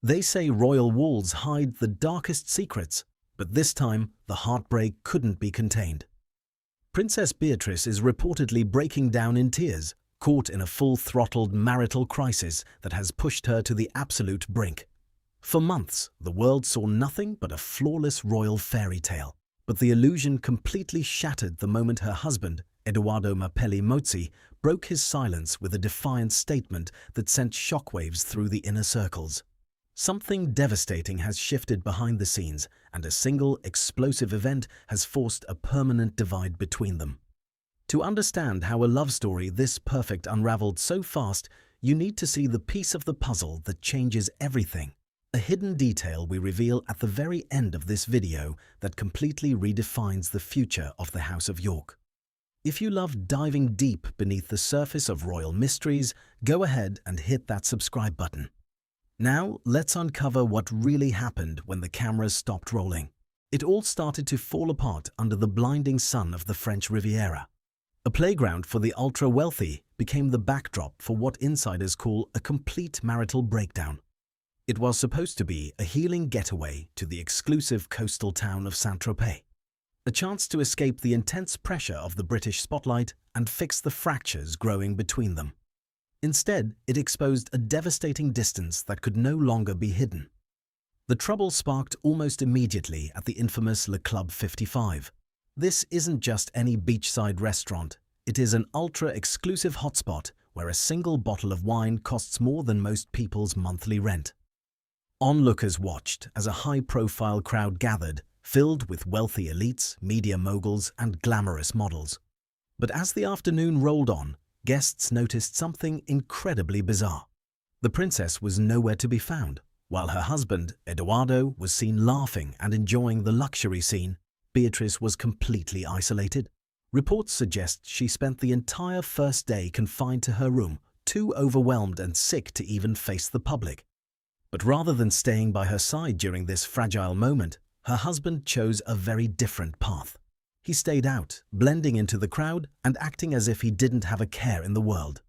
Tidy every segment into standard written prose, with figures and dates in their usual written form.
They say royal walls hide the darkest secrets, but this time the heartbreak couldn't be contained. Princess Beatrice is reportedly breaking down in tears, caught in a full-throttled marital crisis that has pushed her to the absolute brink. For months, the world saw nothing but a flawless royal fairy tale, but the illusion completely shattered the moment her husband, Edoardo Mapelli Mozzi, broke his silence with a defiant statement that sent shockwaves through the inner circles. Something devastating has shifted behind the scenes, and a single explosive event has forced a permanent divide between them. To understand how a love story this perfect unraveled so fast, you need to see the piece of the puzzle that changes everything. A hidden detail we reveal at the very end of this video that completely redefines the future of the House of York. If you love diving deep beneath the surface of royal mysteries, go ahead and hit that subscribe button. Now, let's uncover what really happened when the cameras stopped rolling. It all started to fall apart under the blinding sun of the French Riviera. A playground for the ultra-wealthy became the backdrop for what insiders call a complete marital breakdown. It was supposed to be a healing getaway to the exclusive coastal town of Saint-Tropez, a chance to escape the intense pressure of the British spotlight and fix the fractures growing between them. Instead, it exposed a devastating distance that could no longer be hidden. The trouble sparked almost immediately at the infamous Le Club 55. This isn't just any beachside restaurant, it is an ultra-exclusive hotspot where a single bottle of wine costs more than most people's monthly rent. Onlookers watched as a high-profile crowd gathered, filled with wealthy elites, media moguls, and glamorous models. But as the afternoon rolled on, guests noticed something incredibly bizarre. The princess was nowhere to be found. While her husband, Edoardo, was seen laughing and enjoying the luxury scene, Beatrice was completely isolated. Reports suggest she spent the entire first day confined to her room, too overwhelmed and sick to even face the public. But rather than staying by her side during this fragile moment, her husband chose a very different path. He stayed out, blending into the crowd and acting as if he didn't have a care in the world.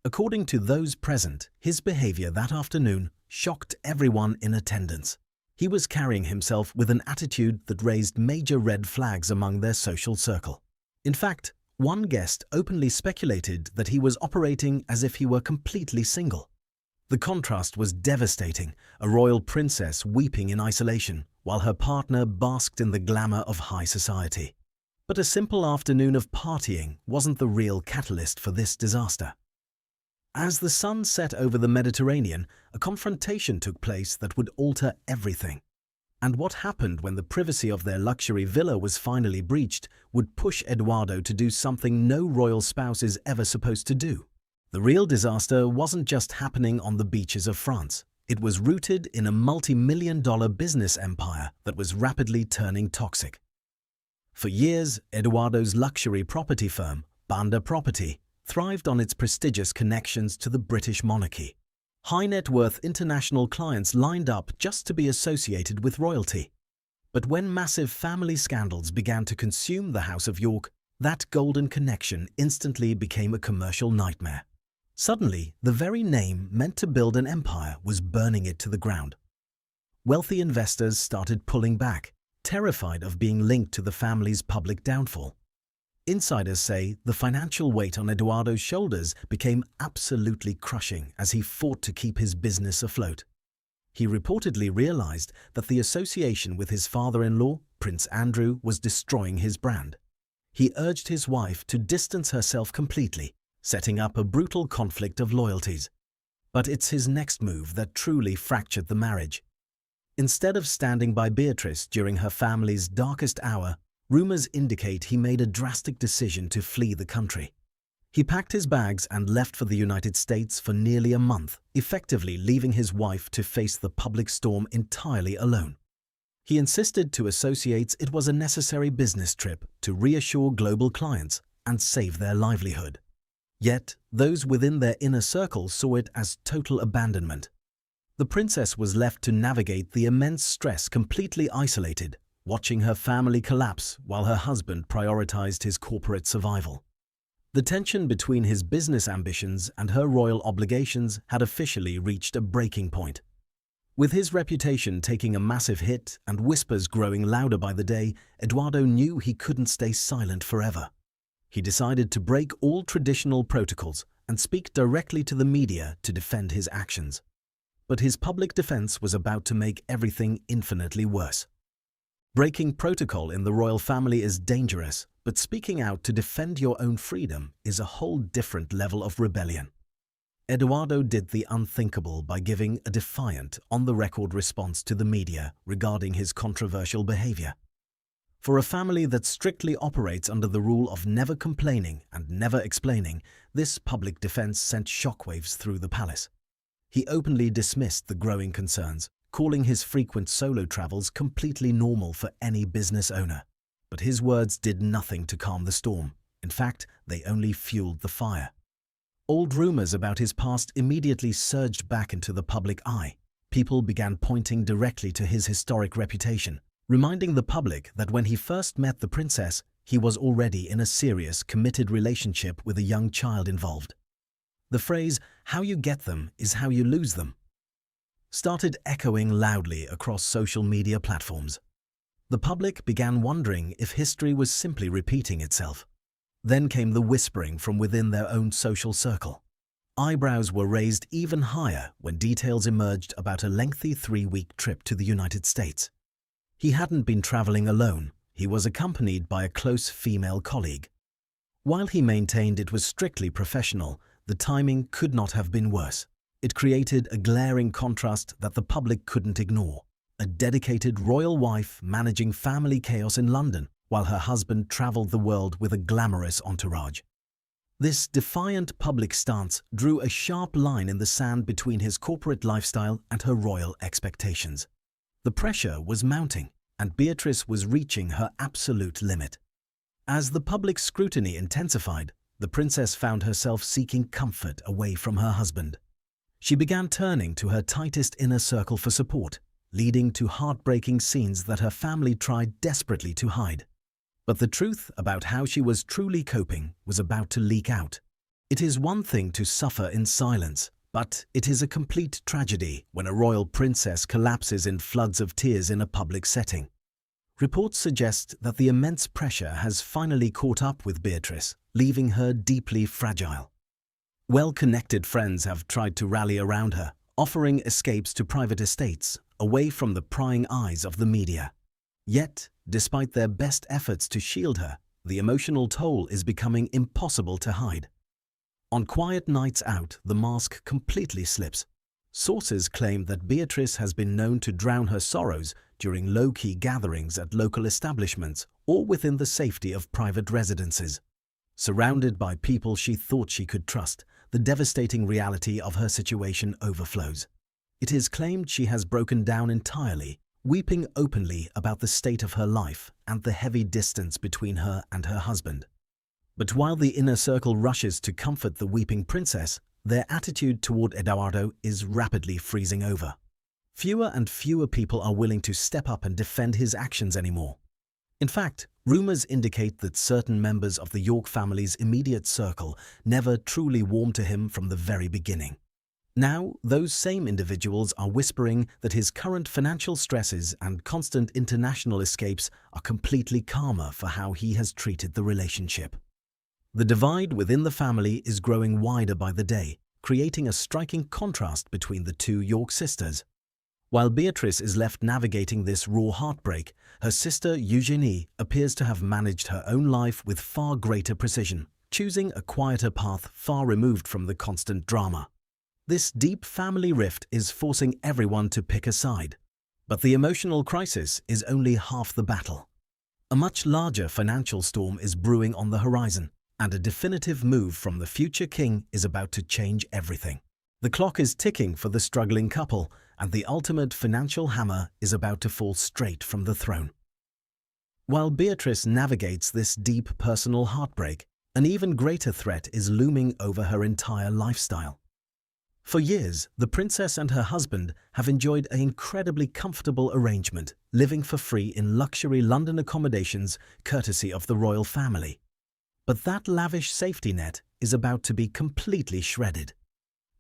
According to those present, his behavior that afternoon shocked everyone in attendance. He was carrying himself with an attitude that raised major red flags among their social circle. In fact, one guest openly speculated that he was operating as if he were completely single. The contrast was devastating, a royal princess weeping in isolation, while her partner basked in the glamour of high society. But a simple afternoon of partying wasn't the real catalyst for this disaster. As the sun set over the Mediterranean, a confrontation took place that would alter everything. And what happened when the privacy of their luxury villa was finally breached would push Edoardo to do something no royal spouse is ever supposed to do. The real disaster wasn't just happening on the beaches of France. It was rooted in a multi-million-dollar business empire that was rapidly turning toxic. For years, Edoardo's luxury property firm, Banda Property, thrived on its prestigious connections to the British monarchy. High-net-worth international clients lined up just to be associated with royalty. But when massive family scandals began to consume the House of York, that golden connection instantly became a commercial nightmare. Suddenly, the very name meant to build an empire was burning it to the ground. Wealthy investors started pulling back, terrified of being linked to the family's public downfall. Insiders say the financial weight on Edoardo's shoulders became absolutely crushing as he fought to keep his business afloat. He reportedly realized that the association with his father-in-law, Prince Andrew, was destroying his brand. He urged his wife to distance herself completely, setting up a brutal conflict of loyalties. But it's his next move that truly fractured the marriage. Instead of standing by Beatrice during her family's darkest hour, rumors indicate he made a drastic decision to flee the country. He packed his bags and left for the United States for nearly a month, effectively leaving his wife to face the public storm entirely alone. He insisted to associates it was a necessary business trip to reassure global clients and save their livelihood. Yet, those within their inner circle saw it as total abandonment. The princess was left to navigate the immense stress completely isolated, watching her family collapse while her husband prioritized his corporate survival. The tension between his business ambitions and her royal obligations had officially reached a breaking point. With his reputation taking a massive hit and whispers growing louder by the day, Edoardo knew he couldn't stay silent forever. He decided to break all traditional protocols and speak directly to the media to defend his actions. But his public defense was about to make everything infinitely worse. Breaking protocol in the royal family is dangerous, but speaking out to defend your own freedom is a whole different level of rebellion. Edoardo did the unthinkable by giving a defiant, on-the-record response to the media regarding his controversial behavior. For a family that strictly operates under the rule of never complaining and never explaining, this public defense sent shockwaves through the palace. He openly dismissed the growing concerns, calling his frequent solo travels completely normal for any business owner. But his words did nothing to calm the storm. In fact, they only fueled the fire. Old rumors about his past immediately surged back into the public eye. People began pointing directly to his historic reputation, reminding the public that when he first met the princess, he was already in a serious, committed relationship with a young child involved. The phrase, "how you get them is how you lose them," started echoing loudly across social media platforms. The public began wondering if history was simply repeating itself. Then came the whispering from within their own social circle. Eyebrows were raised even higher when details emerged about a lengthy 3-week trip to the United States. He hadn't been traveling alone. He was accompanied by a close female colleague. While he maintained it was strictly professional, the timing could not have been worse. It created a glaring contrast that the public couldn't ignore. A dedicated royal wife managing family chaos in London, while her husband traveled the world with a glamorous entourage. This defiant public stance drew a sharp line in the sand between his corporate lifestyle and her royal expectations. The pressure was mounting, and Beatrice was reaching her absolute limit. As the public scrutiny intensified, the princess found herself seeking comfort away from her husband. She began turning to her tightest inner circle for support, leading to heartbreaking scenes that her family tried desperately to hide. But the truth about how she was truly coping was about to leak out. It is one thing to suffer in silence, but it is a complete tragedy when a royal princess collapses in floods of tears in a public setting. Reports suggest that the immense pressure has finally caught up with Beatrice, leaving her deeply fragile. Well-connected friends have tried to rally around her, offering escapes to private estates, away from the prying eyes of the media. Yet, despite their best efforts to shield her, the emotional toll is becoming impossible to hide. On quiet nights out, the mask completely slips. Sources claim that Beatrice has been known to drown her sorrows during low-key gatherings at local establishments or within the safety of private residences. Surrounded by people she thought she could trust, the devastating reality of her situation overflows. It is claimed she has broken down entirely, weeping openly about the state of her life and the heavy distance between her and her husband. But while the inner circle rushes to comfort the weeping princess, their attitude toward Edoardo is rapidly freezing over. Fewer and fewer people are willing to step up and defend his actions anymore. In fact, rumors indicate that certain members of the York family's immediate circle never truly warmed to him from the very beginning. Now, those same individuals are whispering that his current financial stresses and constant international escapes are completely karma for how he has treated the relationship. The divide within the family is growing wider by the day, creating a striking contrast between the two York sisters. While Beatrice is left navigating this raw heartbreak, her sister Eugenie appears to have managed her own life with far greater precision, choosing a quieter path far removed from the constant drama. This deep family rift is forcing everyone to pick a side. But the emotional crisis is only half the battle. A much larger financial storm is brewing on the horizon, and a definitive move from the future king is about to change everything. The clock is ticking for the struggling couple, and the ultimate financial hammer is about to fall straight from the throne. While Beatrice navigates this deep personal heartbreak, an even greater threat is looming over her entire lifestyle. For years, the princess and her husband have enjoyed an incredibly comfortable arrangement, living for free in luxury London accommodations courtesy of the royal family. But that lavish safety net is about to be completely shredded.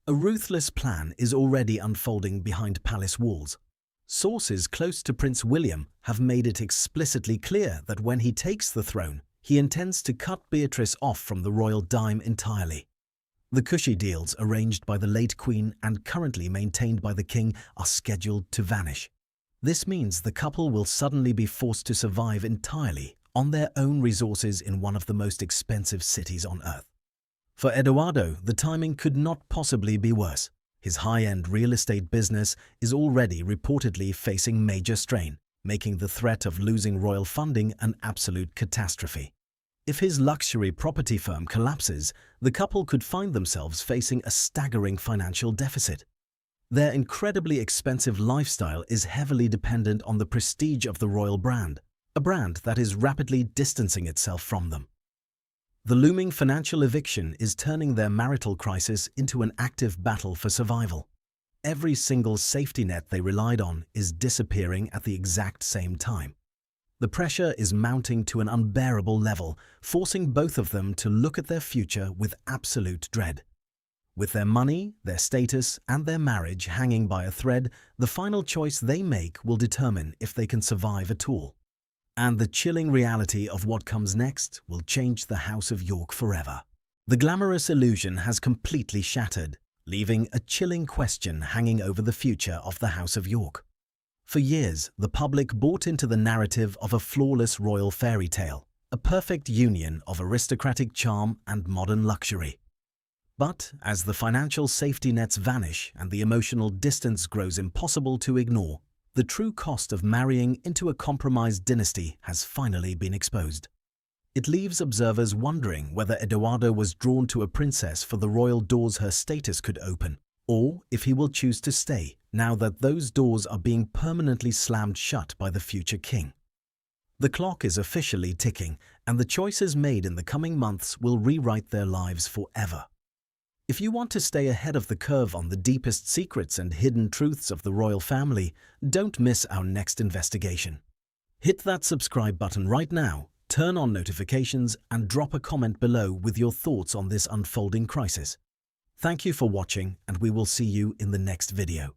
A ruthless plan is already unfolding behind palace walls. Sources close to Prince William have made it explicitly clear that when he takes the throne, he intends to cut Beatrice off from the royal dime entirely. The cushy deals arranged by the late Queen and currently maintained by the King are scheduled to vanish. This means the couple will suddenly be forced to survive entirely on their own resources in one of the most expensive cities on earth. For Edoardo, the timing could not possibly be worse. His high-end real estate business is already reportedly facing major strain, making the threat of losing royal funding an absolute catastrophe. If his luxury property firm collapses, the couple could find themselves facing a staggering financial deficit. Their incredibly expensive lifestyle is heavily dependent on the prestige of the royal brand, a brand that is rapidly distancing itself from them. The looming financial eviction is turning their marital crisis into an active battle for survival. Every single safety net they relied on is disappearing at the exact same time. The pressure is mounting to an unbearable level, forcing both of them to look at their future with absolute dread. With their money, their status, and their marriage hanging by a thread, the final choice they make will determine if they can survive at all. And the chilling reality of what comes next will change the House of York forever. The glamorous illusion has completely shattered, leaving a chilling question hanging over the future of the House of York. For years, the public bought into the narrative of a flawless royal fairy tale, a perfect union of aristocratic charm and modern luxury. But as the financial safety nets vanish and the emotional distance grows impossible to ignore, the true cost of marrying into a compromised dynasty has finally been exposed. It leaves observers wondering whether Edoardo was drawn to a princess for the royal doors her status could open, or if he will choose to stay now that those doors are being permanently slammed shut by the future king. The clock is officially ticking, and the choices made in the coming months will rewrite their lives forever. If you want to stay ahead of the curve on the deepest secrets and hidden truths of the royal family, don't miss our next investigation. Hit that subscribe button right now, turn on notifications, and drop a comment below with your thoughts on this unfolding crisis. Thank you for watching, and we will see you in the next video.